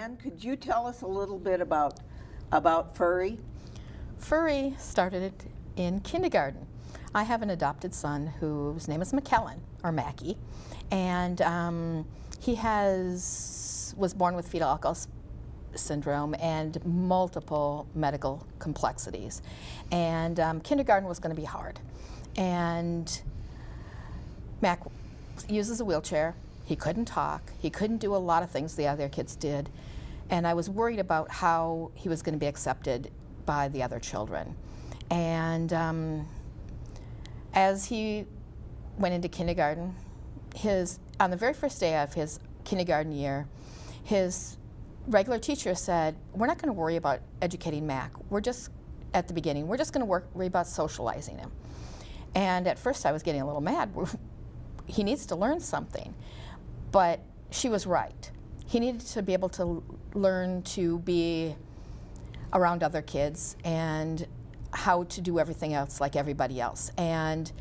Joanne, could you tell us a little bit about Furry? Furry started in kindergarten. I have an adopted son whose name is McKellen, or Mackie, and he was born with fetal alcohol syndrome and multiple medical complexities. And kindergarten was going to be hard. And Mac uses a wheelchair. He couldn't talk. He couldn't do a lot of things the other kids did. And I was worried about how he was going to be accepted by the other children. And as he went into kindergarten, on the very first day of his kindergarten year, his regular teacher said, "We're not going to worry about educating Mac. We're just, at the beginning, we're just going to worry about socializing him." And at first I was getting a little mad. He needs to learn something. But she was right. He needed to be able to learn to be around other kids and how to do everything else like everybody else. And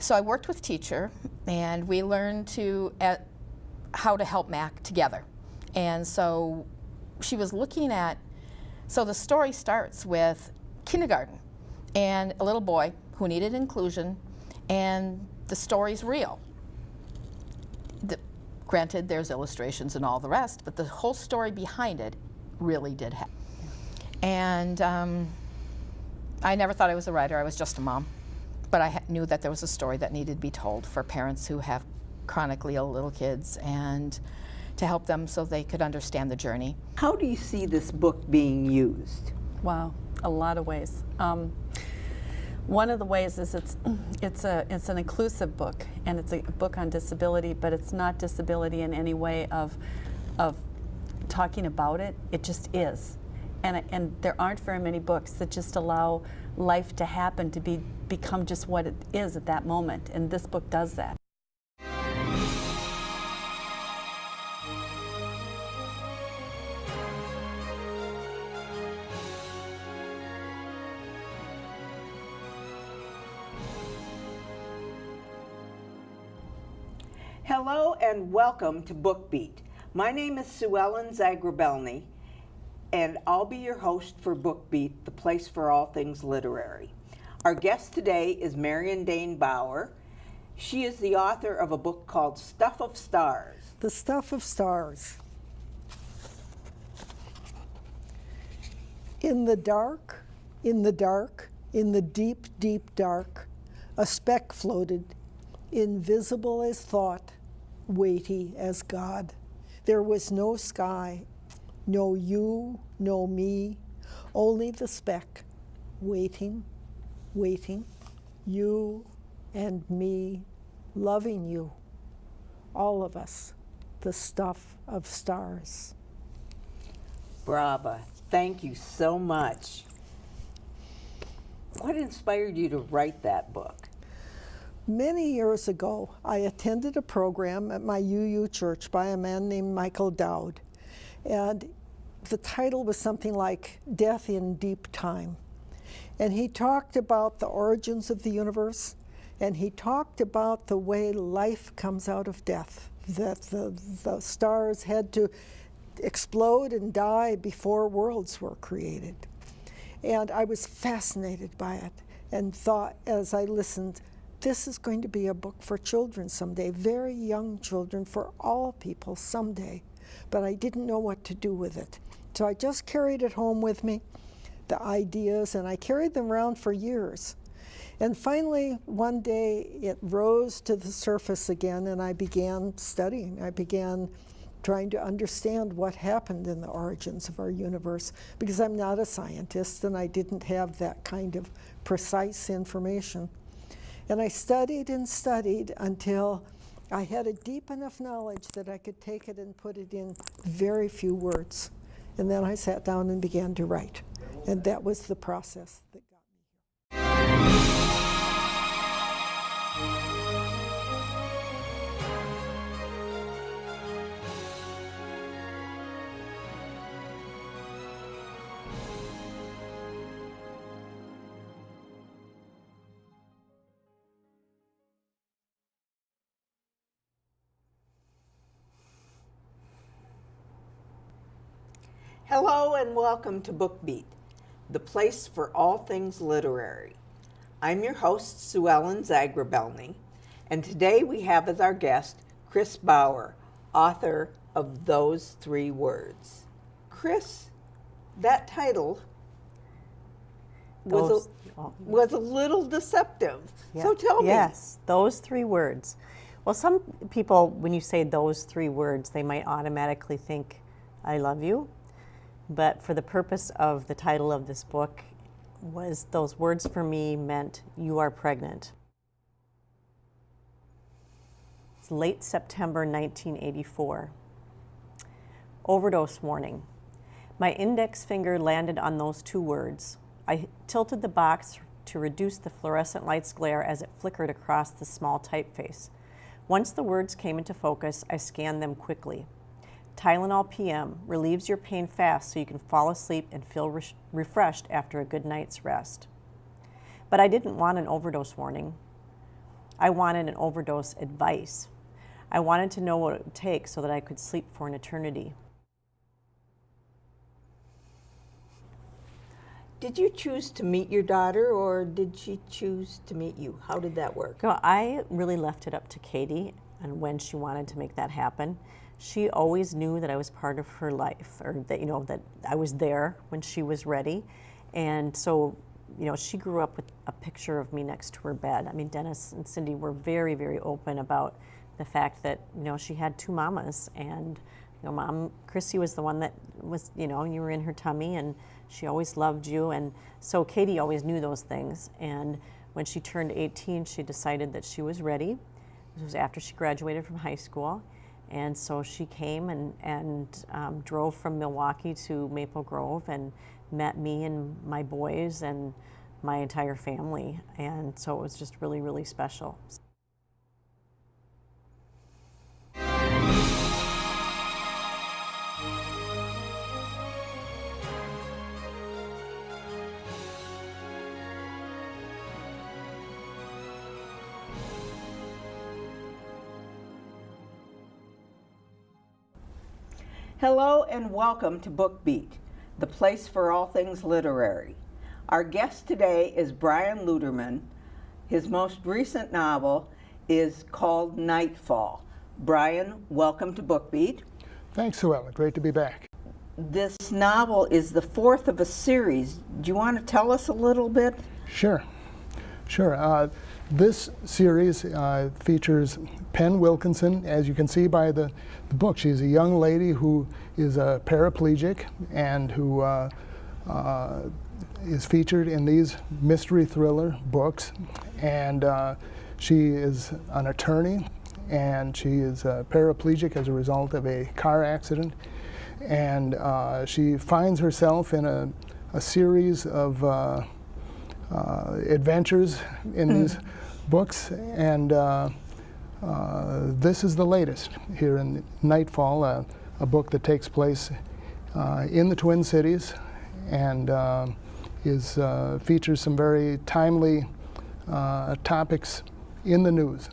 so I worked with teacher, and we learned how to help Mac together. And so she was looking at, so the story starts with kindergarten and a little boy who needed inclusion, and the story's real. Granted, there's illustrations and all the rest, but the whole story behind it really did happen. And I never thought I was a writer, I was just a mom. But I knew that there was a story that needed to be told for parents who have chronically ill little kids, and to help them so they could understand the journey. How do you see this book being used? Wow, a lot of ways. One of the ways is it's an inclusive book, and it's a book on disability, but it's not disability in any way of talking about it. It just is, and there aren't very many books that just allow life to happen to become just what it is at that moment, and this book does that. Hello and welcome to BookBeat. My name is Sue Ellen Zagrabelny, and I'll be your host for BookBeat, the place for all things literary. Our guest today is Marion Dane Bauer. She is the author of a book called Stuff of Stars. The Stuff of Stars. In the dark, in the dark, in the deep, deep dark, a speck floated, invisible as thought, weighty as God. There was no sky, no you, no me, only the speck, waiting, waiting, you and me, loving you, all of us, the stuff of stars. Brava, thank you so much. What inspired you to write that book? Many years ago, I attended a program at my UU church by a man named Michael Dowd, and the title was something like Death in Deep Time. And he talked about the origins of the universe, and he talked about the way life comes out of death, that the stars had to explode and die before worlds were created. And I was fascinated by it and thought, as I listened, this is going to be a book for children someday, very young children, for all people someday. But I didn't know what to do with it. So I just carried it home with me, the ideas, and I carried them around for years. And finally, one day, it rose to the surface again, and I began studying. I began trying to understand what happened in the origins of our universe, because I'm not a scientist, and I didn't have that kind of precise information. And I studied and studied until I had a deep enough knowledge that I could take it and put it in very few words. And then I sat down and began to write. And that was the process that got me here. Hello and welcome to BookBeat, the place for all things literary. I'm your host, Sue Ellen Zagrabelny, and today we have as our guest Chris Bauer, author of Those Three Words. Chris, that title was a little deceptive. Yeah. So tell me. Yes, those three words. Well, some people, when you say those three words, they might automatically think, I love you. But for the purpose of the title of this book, was those words for me meant you are pregnant. It's late September 1984. Overdose warning. My index finger landed on those two words. I tilted the box to reduce the fluorescent light's glare as it flickered across the small typeface. Once the words came into focus, I scanned them quickly. Tylenol PM relieves your pain fast so you can fall asleep and feel refreshed after a good night's rest. But I didn't want an overdose warning. I wanted an overdose advice. I wanted to know what it would take so that I could sleep for an eternity. Did you choose to meet your daughter or did she choose to meet you? How did that work? So I really left it up to Katie on when she wanted to make that happen. She always knew that I was part of her life, or that, that I was there when she was ready. And so, she grew up with a picture of me next to her bed. I mean, Dennis and Cindy were very, very open about the fact that, she had two mamas. And, Mom, Chrissy was the one that was, you were in her tummy and she always loved you. And so Katie always knew those things. And when she turned 18, she decided that she was ready. This was after she graduated from high school. And so she came and drove from Milwaukee to Maple Grove and met me and my boys and my entire family. And so it was just really, really special. Hello and welcome to BookBeat, the place for all things literary. Our guest today is Brian Luderman. His most recent novel is called Nightfall. Brian, welcome to BookBeat. Thanks, Sue Ellen. Great to be back. This novel is the fourth of a series. Do you want to tell us a little bit? Sure. This series features Penn Wilkinson. As you can see by the book, she's a young lady who is a paraplegic and who is featured in these mystery thriller books. And she is an attorney, and she is paraplegic as a result of a car accident. And she finds herself in a series of adventures in these books, and this is the latest here in Nightfall, a book that takes place in the Twin Cities and features some very timely topics in the news.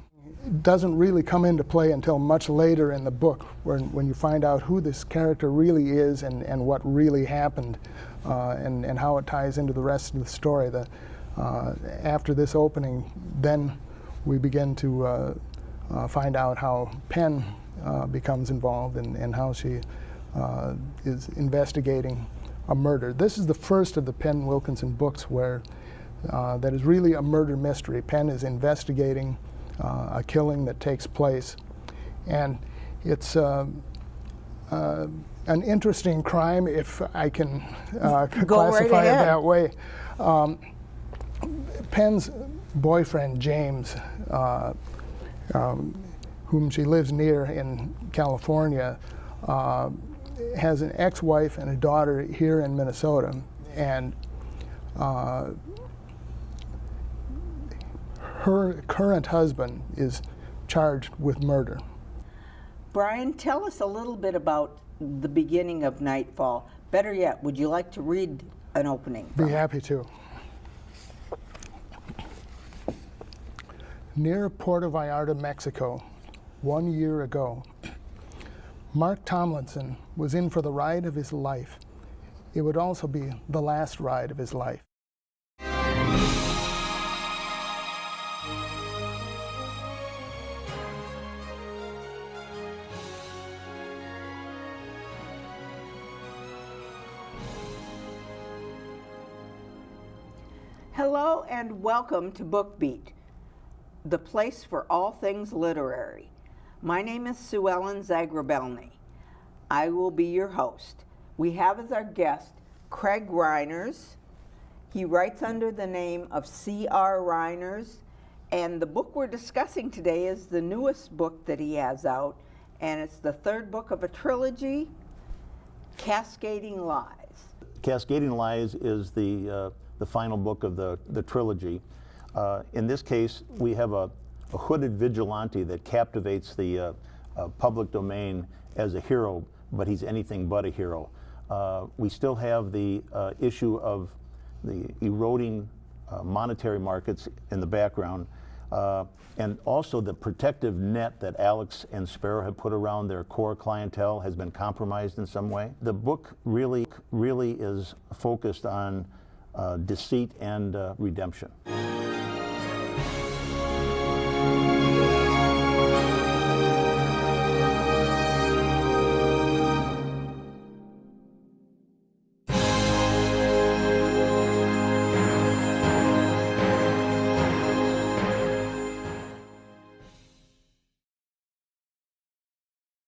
It doesn't really come into play until much later in the book when you find out who this character really is and what really happened and how it ties into the rest of the story. After this opening, then we begin to find out how Penn becomes involved and how she is investigating a murder. This is the first of the Penn Wilkinson books where that is really a murder mystery. Penn is investigating a killing that takes place, and it's an interesting crime, if I can classify it that way. Penn's boyfriend, James, whom she lives near in California, has an ex-wife and a daughter here in Minnesota, and her current husband is charged with murder. Brian, tell us a little bit about the beginning of Nightfall. Better yet, would you like to read an opening? Be happy to. Near Puerto Vallarta, Mexico, 1 year ago, Mark Tomlinson was in for the ride of his life it would also be the last ride of his life. Hello and welcome to Book Beat, the place for all things literary. My name is Sue Ellen Zagrabelny. I will be your host. We have as our guest Craig Reiners. He writes under the name of C.R. Reiners, and the book we're discussing today is the newest book that he has out, and it's the third book of a trilogy, Cascading Lies. Cascading Lies is the final book of the trilogy. In this case, we have a hooded vigilante that captivates the public domain as a hero, but he's anything but a hero. We still have the issue of the eroding monetary markets in the background, and also the protective net that Alex and Sparrow have put around their core clientele has been compromised in some way. The book really is focused on deceit and redemption.